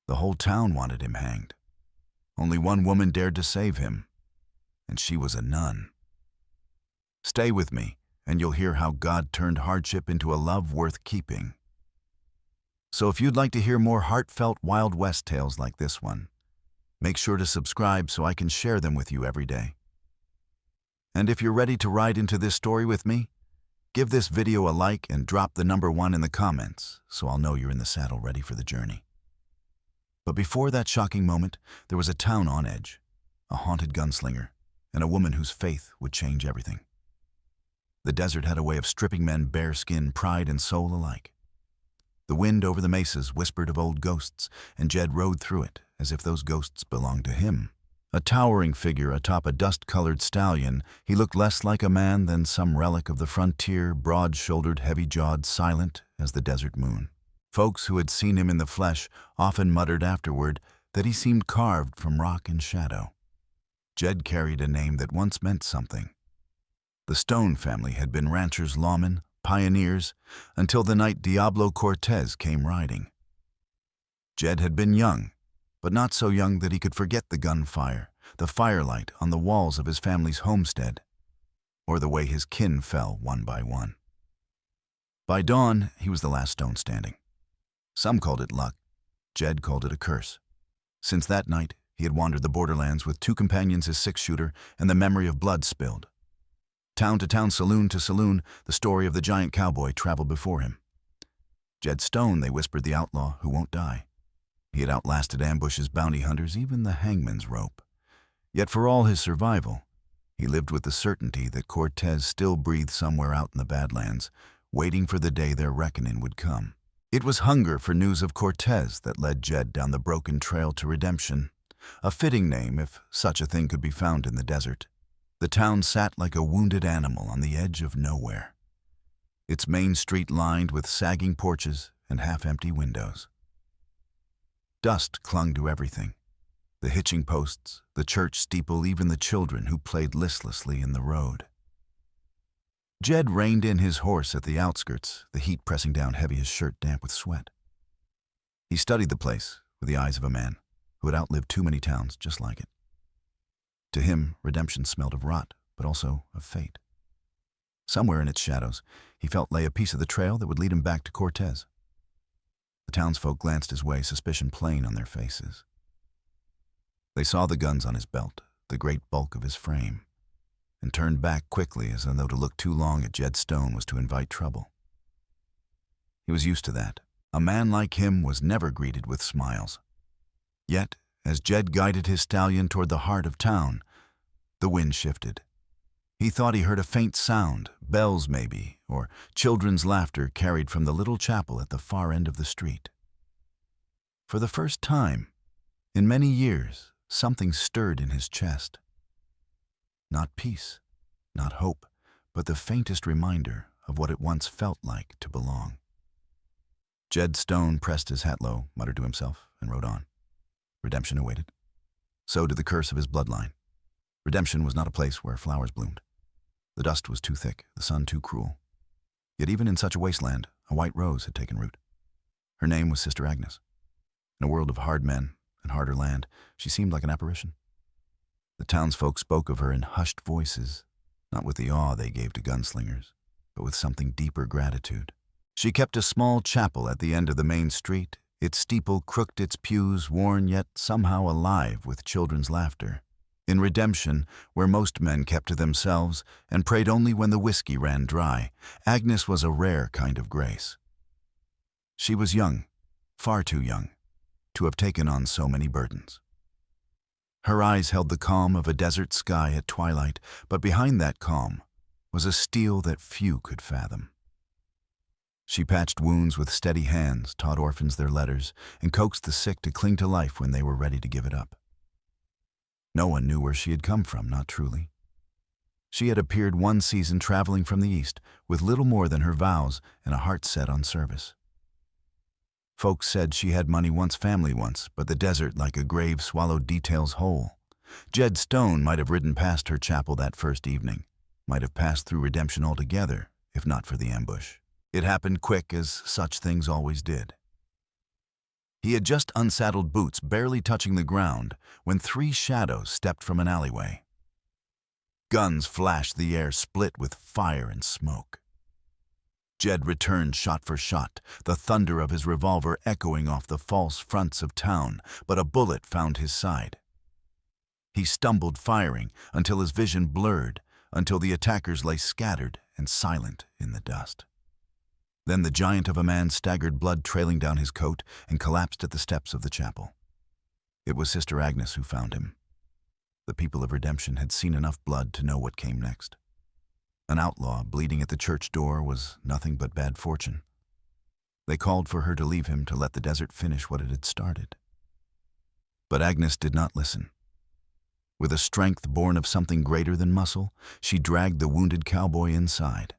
The whole town wanted him hanged. Only one woman dared to save him, and she was a nun. Stay with me, and you'll hear how God turned hardship into a love worth keeping. So if you'd like to hear more heartfelt Wild West tales like this one, make sure to subscribe so I can share them with you every day. And if you're ready to ride into this story with me, give this video a like and drop the number 1 in the comments so I'll know you're in the saddle ready for the journey. But before that shocking moment, there was a town on edge, a haunted gunslinger, and a woman whose faith would change everything. The desert had a way of stripping men bare skin, pride, and soul alike. The wind over the mesas whispered of old ghosts, and Jed rode through it as if those ghosts belonged to him. A towering figure atop a dust-colored stallion, he looked less like a man than some relic of the frontier, broad-shouldered, heavy-jawed, silent as the desert moon. Folks who had seen him in the flesh often muttered afterward that he seemed carved from rock and shadow. Jed carried a name that once meant something. The Stone family had been ranchers, lawmen, pioneers, until the night Diablo Cortez came riding. Jed had been young, but not so young that he could forget the gunfire, the firelight on the walls of his family's homestead, or the way his kin fell one by one. By dawn, he was the last stone standing. Some called it luck. Jed called it a curse. Since that night, he had wandered the borderlands with 2 companions, his 6-shooter, and the memory of blood spilled. Town to town, saloon to saloon, the story of the Giant Cowboy traveled before him. Jed Stone, they whispered, the outlaw who won't die. He had outlasted ambushes, bounty hunters, even the hangman's rope. Yet for all his survival, he lived with the certainty that Cortez still breathed somewhere out in the Badlands, waiting for the day their reckoning would come. It was hunger for news of Cortez that led Jed down the broken trail to redemption, a fitting name if such a thing could be found in the desert. The town sat like a wounded animal on the edge of nowhere, its main street lined with sagging porches and half-empty windows. Dust clung to everything, the hitching posts, the church steeple, even the children who played listlessly in the road. Jed reined in his horse at the outskirts, the heat pressing down heavy, his shirt damp with sweat. He studied the place with the eyes of a man who had outlived too many towns just like it. To him, redemption smelled of rot, but also of fate. Somewhere in its shadows, he felt lay a piece of the trail that would lead him back to Cortez. The townsfolk glanced his way, suspicion plain on their faces. They saw the guns on his belt, the great bulk of his frame, and turned back quickly as though to look too long at Jed Stone was to invite trouble. He was used to that. A man like him was never greeted with smiles. Yet, as Jed guided his stallion toward the heart of town, the wind shifted. He thought he heard a faint sound, bells maybe, or children's laughter carried from the little chapel at the far end of the street. For the first time, in many years, something stirred in his chest. Not peace, not hope, but the faintest reminder of what it once felt like to belong. Jed Stone pressed his hat low, muttered to himself, and rode on. Redemption awaited. So did the curse of his bloodline. Redemption was not a place where flowers bloomed. The dust was too thick, the sun too cruel. Yet even in such a wasteland, a white rose had taken root. Her name was Sister Agnes. In a world of hard men and harder land, she seemed like an apparition. The townsfolk spoke of her in hushed voices, not with the awe they gave to gunslingers, but with something deeper gratitude. She kept a small chapel at the end of the main street, its steeple crooked, its pews worn yet somehow alive with children's laughter. In redemption, where most men kept to themselves and prayed only when the whiskey ran dry, Agnes was a rare kind of grace. She was young, far too young, to have taken on so many burdens. Her eyes held the calm of a desert sky at twilight, but behind that calm was a steel that few could fathom. She patched wounds with steady hands, taught orphans their letters, and coaxed the sick to cling to life when they were ready to give it up. No one knew where she had come from, not truly. She had appeared one season traveling from the east, with little more than her vows and a heart set on service. Folks said she had money once, family once, but the desert like a grave swallowed details whole. Jed Stone might have ridden past her chapel that first evening, might have passed through redemption altogether, if not for the ambush. It happened quick, as such things always did. He had just unsaddled boots, barely touching the ground, when 3 shadows stepped from an alleyway. Guns flashed, the air split with fire and smoke. Jed returned shot for shot, the thunder of his revolver echoing off the false fronts of town, but a bullet found his side. He stumbled, firing, until his vision blurred, until the attackers lay scattered and silent in the dust. Then the giant of a man staggered, blood trailing down his coat, and collapsed at the steps of the chapel. It was Sister Agnes who found him. The people of Redemption had seen enough blood to know what came next. An outlaw bleeding at the church door was nothing but bad fortune. They called for her to leave him to let the desert finish what it had started. But Agnes did not listen. With a strength born of something greater than muscle, she dragged the wounded cowboy inside.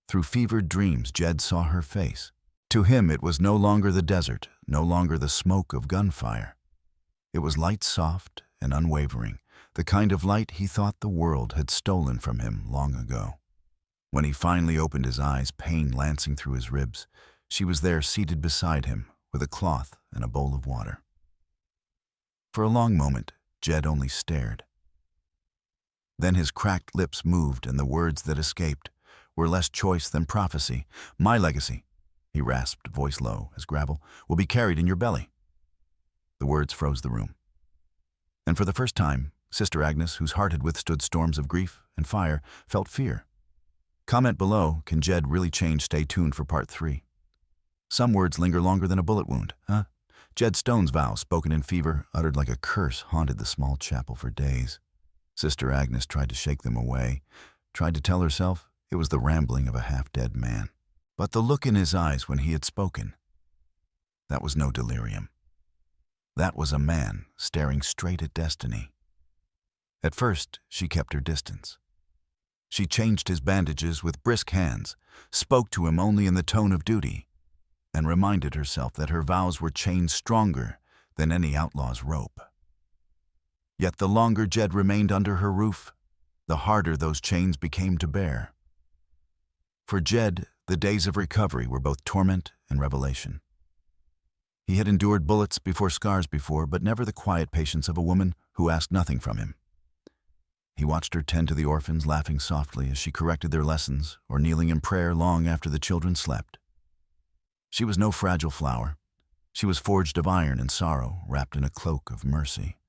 Through fevered dreams, Jed saw her face. To him, it was no longer the desert, no longer the smoke of gunfire. It was light, soft and unwavering, the kind of light he thought the world had stolen from him long ago. When he finally opened his eyes, pain lancing through his ribs, she was there seated beside him with a cloth and a bowl of water. For a long moment, Jed only stared. Then his cracked lips moved, and the words that escaped were less choice than prophecy. "My legacy," he rasped, voice low as gravel, "will be carried in your belly." The words froze the room. And for the first time, Sister Agnes, whose heart had withstood storms of grief and fire, felt fear. Comment below, can Jed really change? Stay tuned for part 3. Some words linger longer than a bullet wound, huh? Jed Stone's vow, spoken in fever, uttered like a curse, haunted the small chapel for days. Sister Agnes tried to shake them away, tried to tell herself it was the rambling of a half-dead man. But the look in his eyes when he had spoken, that was no delirium. That was a man staring straight at destiny. At first, she kept her distance. She changed his bandages with brisk hands, spoke to him only in the tone of duty, and reminded herself that her vows were chains stronger than any outlaw's rope. Yet the longer Jed remained under her roof, the harder those chains became to bear. For Jed, the days of recovery were both torment and revelation. He had endured bullets before, scars before, but never the quiet patience of a woman who asked nothing from him. He watched her tend to the orphans, laughing softly as she corrected their lessons, or kneeling in prayer long after the children slept. She was no fragile flower. She was forged of iron and sorrow, wrapped in a cloak of mercy.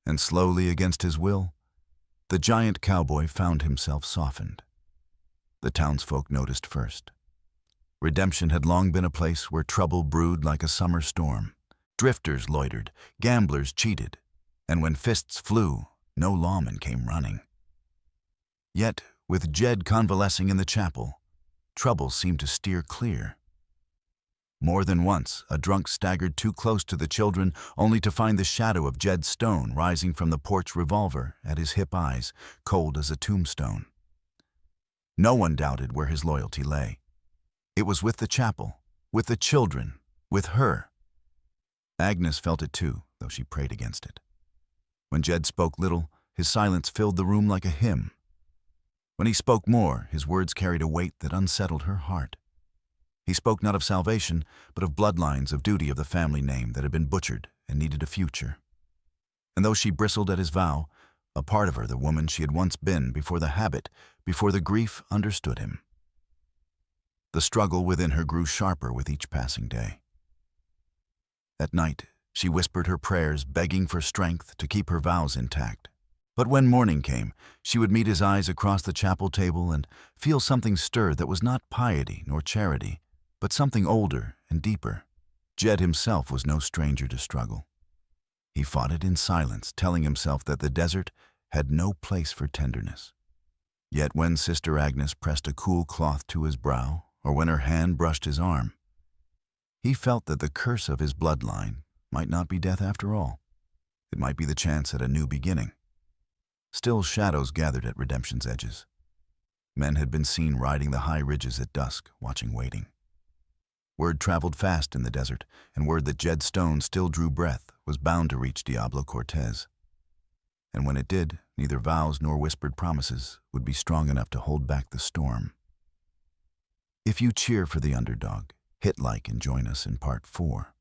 And slowly, against his will, the giant cowboy found himself softened. The townsfolk noticed first. Redemption had long been a place where trouble brewed like a summer storm. Drifters loitered, gamblers cheated, and when fists flew, no lawman came running. Yet, with Jed convalescing in the chapel, trouble seemed to steer clear. More than once, a drunk staggered too close to the children, only to find the shadow of Jed Stone rising from the porch, revolver at his hip, eyes cold as a tombstone. No one doubted where his loyalty lay. It was with the chapel, with the children, with her. Agnes felt it too, though she prayed against it. When Jed spoke little, his silence filled the room like a hymn. When he spoke more, his words carried a weight that unsettled her heart. He spoke not of salvation, but of bloodlines, of duty, of the family name that had been butchered and needed a future. And though she bristled at his vow, a part of her, the woman she had once been, before the habit, before the grief, understood him. The struggle within her grew sharper with each passing day. At night, she whispered her prayers, begging for strength to keep her vows intact. But when morning came, she would meet his eyes across the chapel table and feel something stir that was not piety nor charity, but something older and deeper. Jed himself was no stranger to struggle. He fought it in silence, telling himself that the desert had no place for tenderness. Yet when Sister Agnes pressed a cool cloth to his brow, or when her hand brushed his arm, he felt that the curse of his bloodline might not be death after all. It might be the chance at a new beginning. Still, shadows gathered at Redemption's edges. Men had been seen riding the high ridges at dusk, watching, waiting. Word traveled fast in the desert, and word that Jed Stone still drew breath was bound to reach Diablo Cortez. And when it did, neither vows nor whispered promises would be strong enough to hold back the storm. If you cheer for the underdog, hit like and join us in part 4.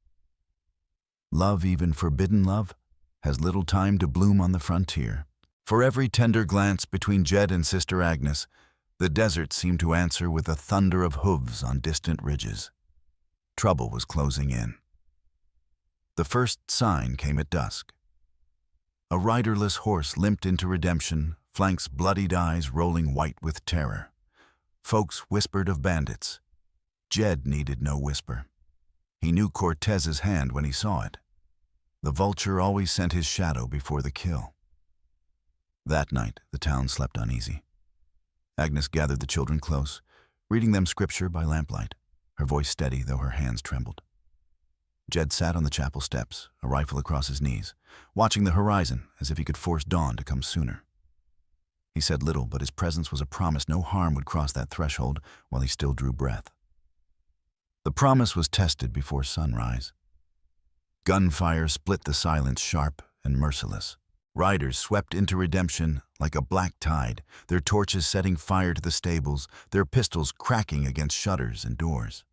Love, even forbidden love, has little time to bloom on the frontier. For every tender glance between Jed and Sister Agnes, the desert seemed to answer with a thunder of hooves on distant ridges. Trouble was closing in. The first sign came at dusk. A riderless horse limped into redemption, flanks bloodied eyes rolling white with terror. Folks whispered of bandits. Jed needed no whisper. He knew Cortez's hand when he saw it. The vulture always sent his shadow before the kill. That night, the town slept uneasy. Agnes gathered the children close, reading them scripture by lamplight, her voice steady though her hands trembled. Jed sat on the chapel steps, a rifle across his knees, watching the horizon as if he could force dawn to come sooner. He said little, but his presence was a promise no harm would cross that threshold while he still drew breath. The promise was tested before sunrise. Gunfire split the silence sharp and merciless. Riders swept into redemption like a black tide, their torches setting fire to the stables, their pistols cracking against shutters and doors.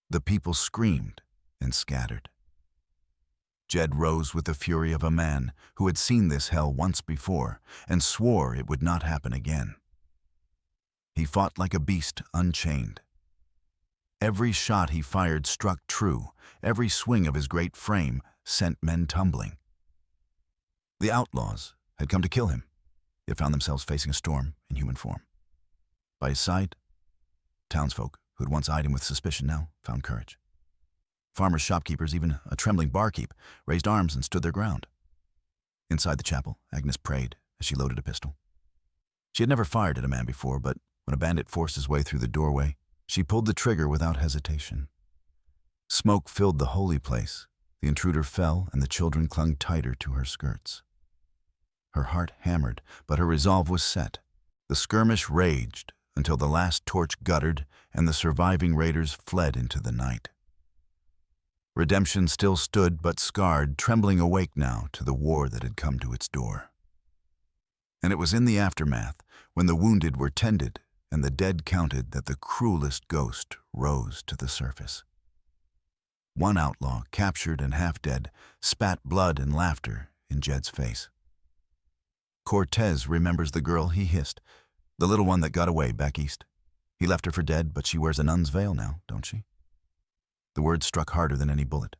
The people screamed and scattered. Jed rose with the fury of a man who had seen this hell once before and swore it would not happen again. He fought like a beast unchained. Every shot he fired struck true, every swing of his great frame sent men tumbling. The outlaws had come to kill him, yet found themselves facing a storm in human form. By his side, townsfolk who had once eyed him with suspicion now found courage. Farmers, shopkeepers, even a trembling barkeep, raised arms and stood their ground. Inside the chapel, Agnes prayed as she loaded a pistol. She had never fired at a man before, but when a bandit forced his way through the doorway, she pulled the trigger without hesitation. Smoke filled the holy place. The intruder fell, and the children clung tighter to her skirts. Her heart hammered, but her resolve was set. The skirmish raged until the last torch guttered and the surviving raiders fled into the night. Redemption still stood but scarred, trembling awake now to the war that had come to its door. And it was in the aftermath, when the wounded were tended and the dead counted, that the cruelest ghost rose to the surface. One outlaw, captured and half dead, spat blood and laughter in Jed's face. Cortez remembers the girl he hissed, the little one that got away back east. He left her for dead, but she wears a nun's veil now, don't she? The words struck harder than any bullet.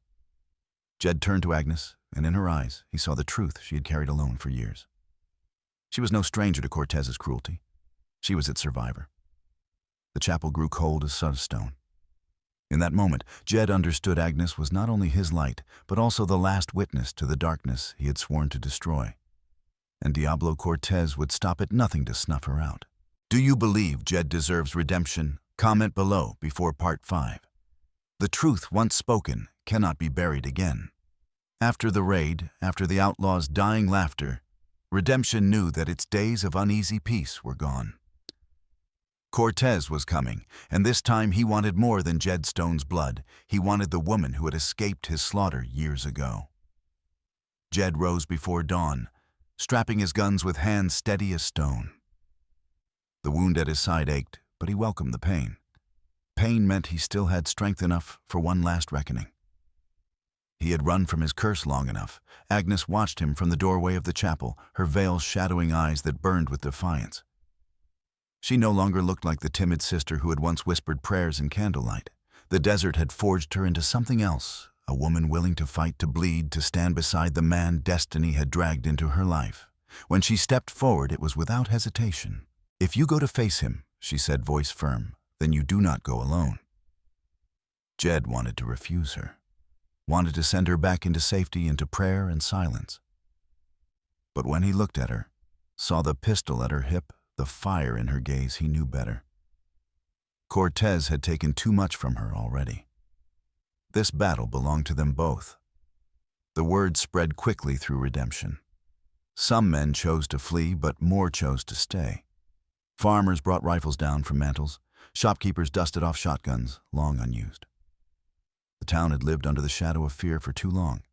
Jed turned to Agnes, and in her eyes he saw the truth she had carried alone for years. She was no stranger to Cortez's cruelty. She was its survivor. The chapel grew cold as sunstone. In that moment, Jed understood Agnes was not only his light, but also the last witness to the darkness he had sworn to destroy. And Diablo Cortez would stop at nothing to snuff her out. Do you believe Jed deserves redemption? Comment below before Part 5. The truth once spoken cannot be buried again. After the raid, after the outlaws' dying laughter, redemption knew that its days of uneasy peace were gone. Cortez was coming, and this time he wanted more than Jed Stone's blood. He wanted the woman who had escaped his slaughter years ago. Jed rose before dawn, strapping his guns with hands steady as stone. The wound at his side ached, but he welcomed the pain. Pain meant he still had strength enough for one last reckoning. He had run from his curse long enough. Agnes watched him from the doorway of the chapel, her veil shadowing eyes that burned with defiance. She no longer looked like the timid sister who had once whispered prayers in candlelight. The desert had forged her into something else, a woman willing to fight, to bleed, to stand beside the man destiny had dragged into her life. When she stepped forward, it was without hesitation. "If you go to face him," she said, voice firm, "then you do not go alone." Jed wanted to refuse her, wanted to send her back into safety, into prayer and silence. But when he looked at her, saw the pistol at her hip, the fire in her gaze, he knew better. Cortez had taken too much from her already. This battle belonged to them both. The word spread quickly through redemption. Some men chose to flee, but more chose to stay. Farmers brought rifles down from mantles. Shopkeepers dusted off shotguns, long unused. The town had lived under the shadow of fear for too long.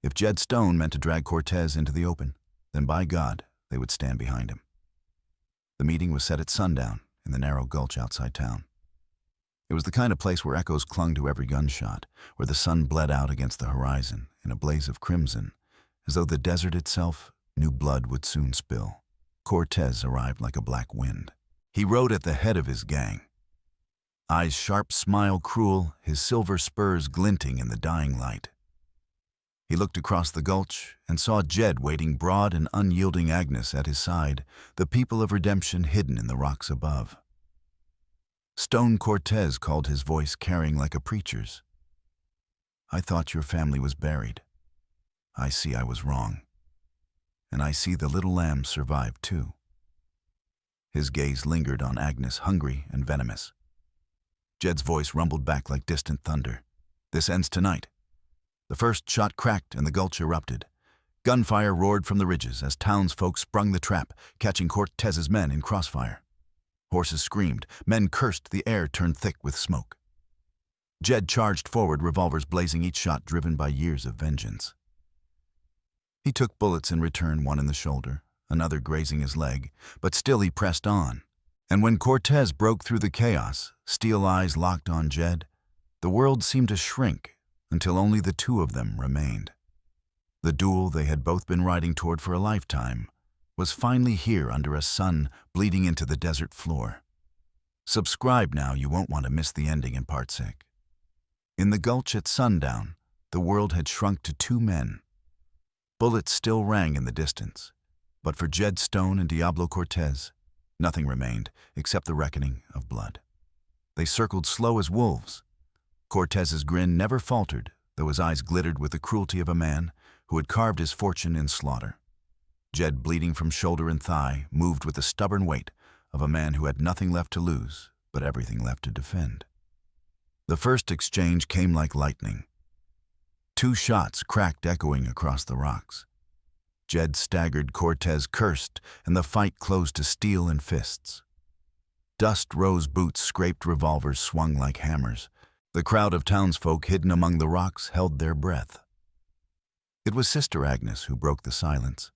If Jed Stone meant to drag Cortez into the open, then by God, they would stand behind him. The meeting was set at sundown in the narrow gulch outside town. It was the kind of place where echoes clung to every gunshot, where the sun bled out against the horizon in a blaze of crimson, as though the desert itself knew blood would soon spill. Cortez arrived like a black wind. He rode at the head of his gang. Eyes sharp, smile cruel, his silver spurs glinting in the dying light. He looked across the gulch and saw Jed waiting broad and unyielding Agnes at his side, the people of redemption hidden in the rocks above. Stone Cortez called his voice carrying like a preacher's. I thought your family was buried. I see I was wrong. And I see the little lamb survived too. His gaze lingered on Agnes, hungry and venomous. Jed's voice rumbled back like distant thunder. This ends tonight. The first shot cracked and the gulch erupted. Gunfire roared from the ridges as townsfolk sprung the trap, catching Cortez's men in crossfire. Horses screamed, men cursed, the air turned thick with smoke. Jed charged forward, revolvers blazing, each shot driven by years of vengeance. He took bullets in return, one in the shoulder, another grazing his leg, but still he pressed on. And when Cortez broke through the chaos, steel eyes locked on Jed, the world seemed to shrink until only the two of them remained. The duel they had both been riding toward for a lifetime was finally here under a sun bleeding into the desert floor. Subscribe now, you won't want to miss the ending in Part 6. In the gulch at sundown, the world had shrunk to two men. Bullets still rang in the distance, but for Jed Stone and Diablo Cortez, nothing remained except the reckoning of blood. They circled slow as wolves. Cortez's grin never faltered, though his eyes glittered with the cruelty of a man who had carved his fortune in slaughter. Jed, bleeding from shoulder and thigh, moved with the stubborn weight of a man who had nothing left to lose, but everything left to defend. The first exchange came like lightning. Two shots cracked, echoing across the rocks. Jed staggered, Cortez cursed, and the fight closed to steel and fists. Dust rose, boots scraped, revolvers swung like hammers. The crowd of townsfolk hidden among the rocks held their breath. It was Sister Agnes who broke the silence.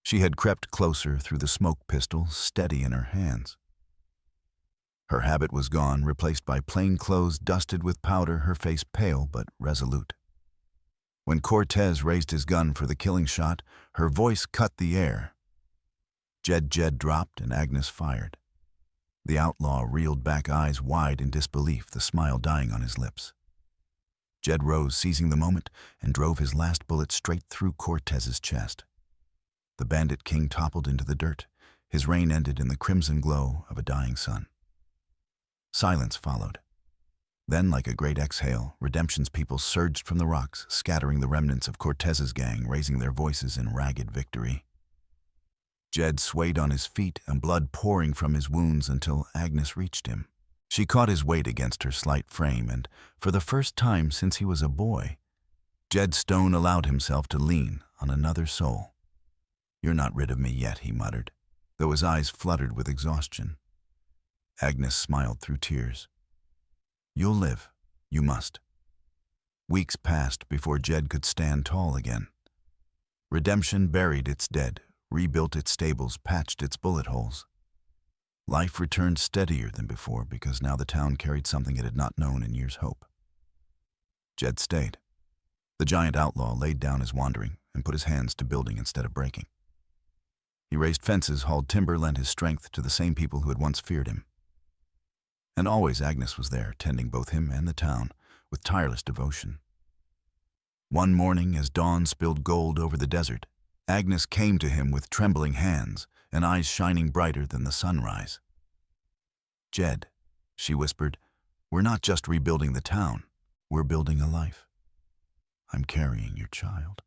She had crept closer through the smoke pistol, steady in her hands. Her habit was gone, replaced by plain clothes dusted with powder, her face pale but resolute. When Cortez raised his gun for the killing shot, her voice cut the air. Jed dropped and Agnes fired. The outlaw reeled back, eyes wide in disbelief, the smile dying on his lips. Jed rose, seizing the moment, and drove his last bullet straight through Cortez's chest. The bandit king toppled into the dirt. His reign ended in the crimson glow of a dying sun. Silence followed. Then, like a great exhale, Redemption's people surged from the rocks, scattering the remnants of Cortez's gang, raising their voices in ragged victory. Jed swayed on his feet, and blood pouring from his wounds until Agnes reached him. She caught his weight against her slight frame, and, for the first time since he was a boy, Jed Stone allowed himself to lean on another soul. "You're not rid of me yet," he muttered, though his eyes fluttered with exhaustion. Agnes smiled through tears. "You'll live. You must." Weeks passed before Jed could stand tall again. Redemption buried its dead, rebuilt its stables, patched its bullet holes. Life returned steadier than before because now the town carried something it had not known in years' hope. Jed stayed. The giant outlaw laid down his wandering and put his hands to building instead of breaking. He raised fences, hauled timber, lent his strength to the same people who had once feared him. And always Agnes was there, tending both him and the town with tireless devotion. One morning, as dawn spilled gold over the desert, Agnes came to him with trembling hands and eyes shining brighter than the sunrise. "Jed," she whispered, "we're not just rebuilding the town, we're building a life. I'm carrying your child."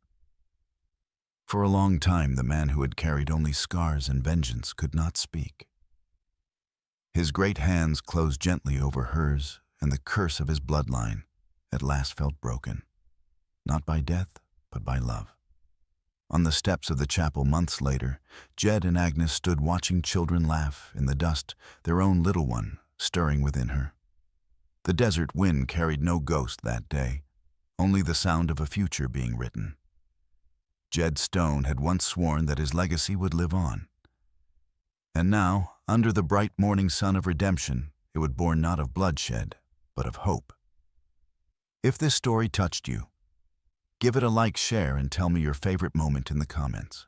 For a long time, the man who had carried only scars and vengeance could not speak. His great hands closed gently over hers, and the curse of his bloodline at last felt broken, not by death, but by love. On the steps of the chapel months later, Jed and Agnes stood watching children laugh in the dust, their own little one stirring within her. The desert wind carried no ghost that day, only the sound of a future being written. Jed Stone had once sworn that his legacy would live on. And now, under the bright morning sun of redemption, It would born not of bloodshed, but of hope. If this story touched you, give it a like, share, and tell me your favorite moment in the comments.